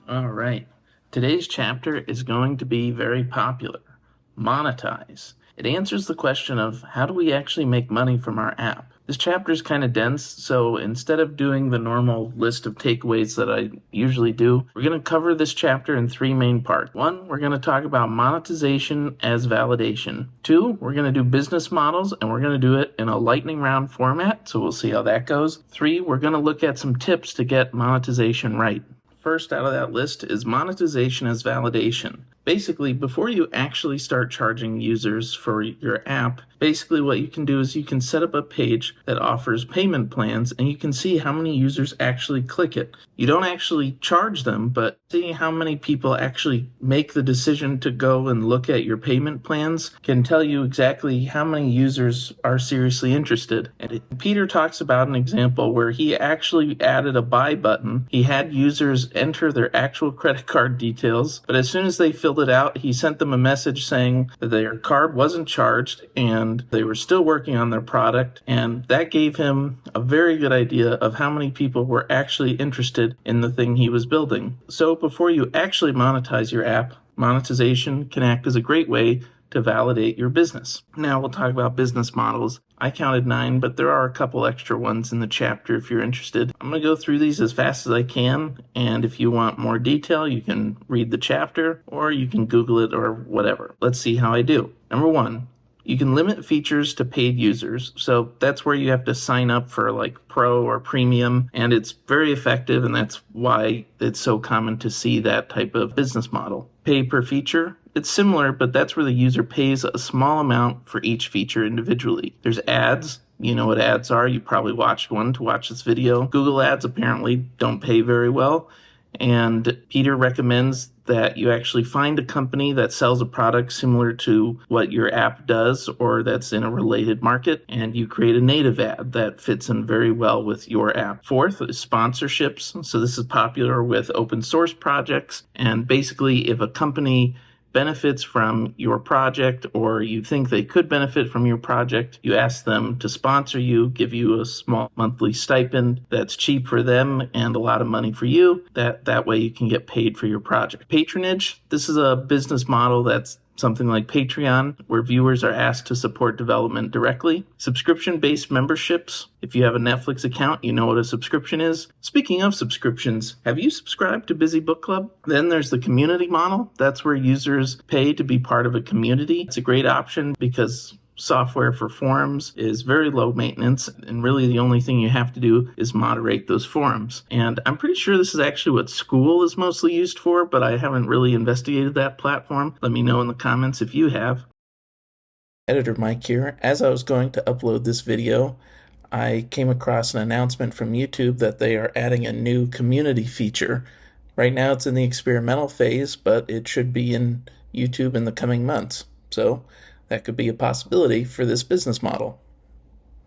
All right. Today's chapter is going to be very popular. Monetize. It answers the question of how do we actually make money from our app? This chapter is kind of dense, so instead of doing the normal list of takeaways that I usually do, we're going to cover this chapter in three main parts. One, we're going to talk about monetization as validation. Two, we're going to do business models, and we're going to do it in a lightning round format, so we'll see how that goes. Three, we're going to look at some tips to get monetization right. First out of that list is monetization as validation. Basically, before you actually start charging users for your app, basically what you can do is you can set up a page that offers payment plans and you can see how many users actually click it. You don't actually charge them, but seeing how many people actually make the decision to go and look at your payment plans can tell you exactly how many users are seriously interested. And Pieter talks about an example where he actually added a buy button. He had users enter their actual credit card details, but as soon as they filled it out, he sent them a message saying that their card wasn't charged and they were still working on their product, and that gave him a very good idea of how many people were actually interested in the thing he was building. So before you actually monetize your app, monetization can act as a great way to validate your business. Now we'll talk about business models. I counted 9, but there are a couple extra ones in the chapter if you're interested. I'm going to go through these as fast as I can, and if you want more detail, you can read the chapter, or you can Google it or whatever. Let's see how I do. Number 1, you can limit features to paid users. So that's where you have to sign up for like Pro or Premium, and it's very effective, and that's why it's so common to see that type of business model. Pay per feature. It's similar, but that's where the user pays a small amount for each feature individually. There's ads. You know what ads are. You probably watched one to watch this video. Google ads apparently don't pay very well. And Pieter recommends that you actually find a company that sells a product similar to what your app does or that's in a related market, and you create a native ad that fits in very well with your app. Fourth is sponsorships. So this is popular with open source projects, and basically if a company benefits from your project or you think they could benefit from your project, you ask them to sponsor you, give you a small monthly stipend that's cheap for them and a lot of money for you. That way you can get paid for your project. Patronage. This is a business model that's something like Patreon, where viewers are asked to support development directly. Subscription-based memberships. If you have a Netflix account, you know what a subscription is. Speaking of subscriptions, have you subscribed to Busy Book Club? Then there's the community model. That's where users pay to be part of a community. It's a great option because software for forums is very low maintenance, and really the only thing you have to do is moderate those forums. And I'm pretty sure this is actually what School is mostly used for, but I haven't really investigated that platform. Let me know in the comments if you have. Editor Mike here. As I was going to upload this video, I came across an announcement from YouTube that they are adding a new community feature. Right now it's in the experimental phase, but it should be in YouTube in the coming months. So that could be a possibility for this business model.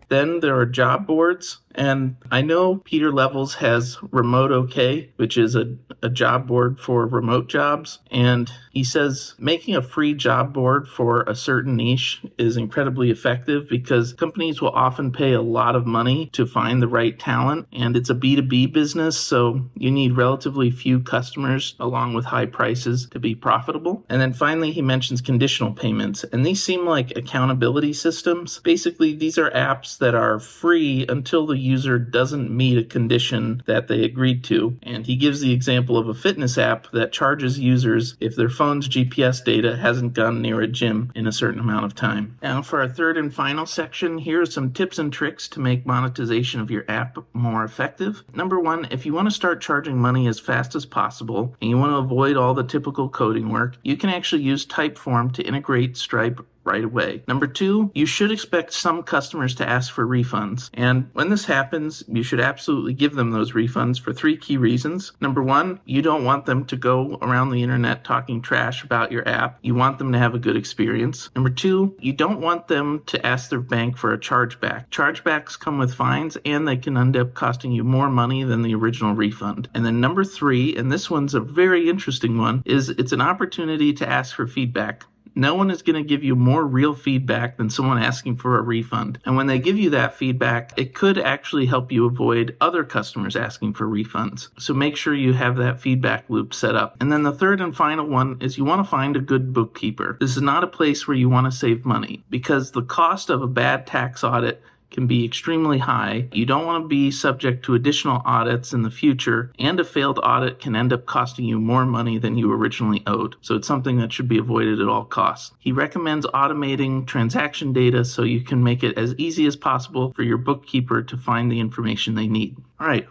Then there are job boards, and I know Pieter Levels has Remote OK, which is a job board for remote jobs, and he says making a free job board for a certain niche is incredibly effective because companies will often pay a lot of money to find the right talent, and it's a B2B business, so you need relatively few customers along with high prices to be profitable. And then finally he mentions conditional payments, and these seem like accountability systems. Basically, these are apps that are free until the user doesn't meet a condition that they agreed to. And he gives the example of a fitness app that charges users if their phone's GPS data hasn't gone near a gym in a certain amount of time. Now for our third and final section, here are some tips and tricks to make monetization of your app more effective. Number 1, if you want to start charging money as fast as possible and you want to avoid all the typical coding work, you can actually use Typeform to integrate Stripe right away. Number 2, you should expect some customers to ask for refunds. And when this happens, you should absolutely give them those refunds for 3 key reasons. Number 1, you don't want them to go around the internet talking trash about your app. You want them to have a good experience. Number 2, you don't want them to ask their bank for a chargeback. Chargebacks come with fines, and they can end up costing you more money than the original refund. And then number 3, and this one's a very interesting one, is it's an opportunity to ask for feedback. No one is going to give you more real feedback than someone asking for a refund. And when they give you that feedback, it could actually help you avoid other customers asking for refunds. So make sure you have that feedback loop set up. And then the third and final one is you want to find a good bookkeeper. This is not a place where you want to save money because the cost of a bad tax audit can be extremely high. You don't want to be subject to additional audits in the future, and a failed audit can end up costing you more money than you originally owed. So it's something that should be avoided at all costs. He recommends automating transaction data so you can make it as easy as possible for your bookkeeper to find the information they need. All right,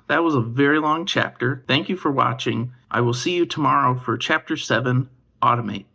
that was a very long chapter. Thank you for watching. I will see you tomorrow for Chapter 7, Automate.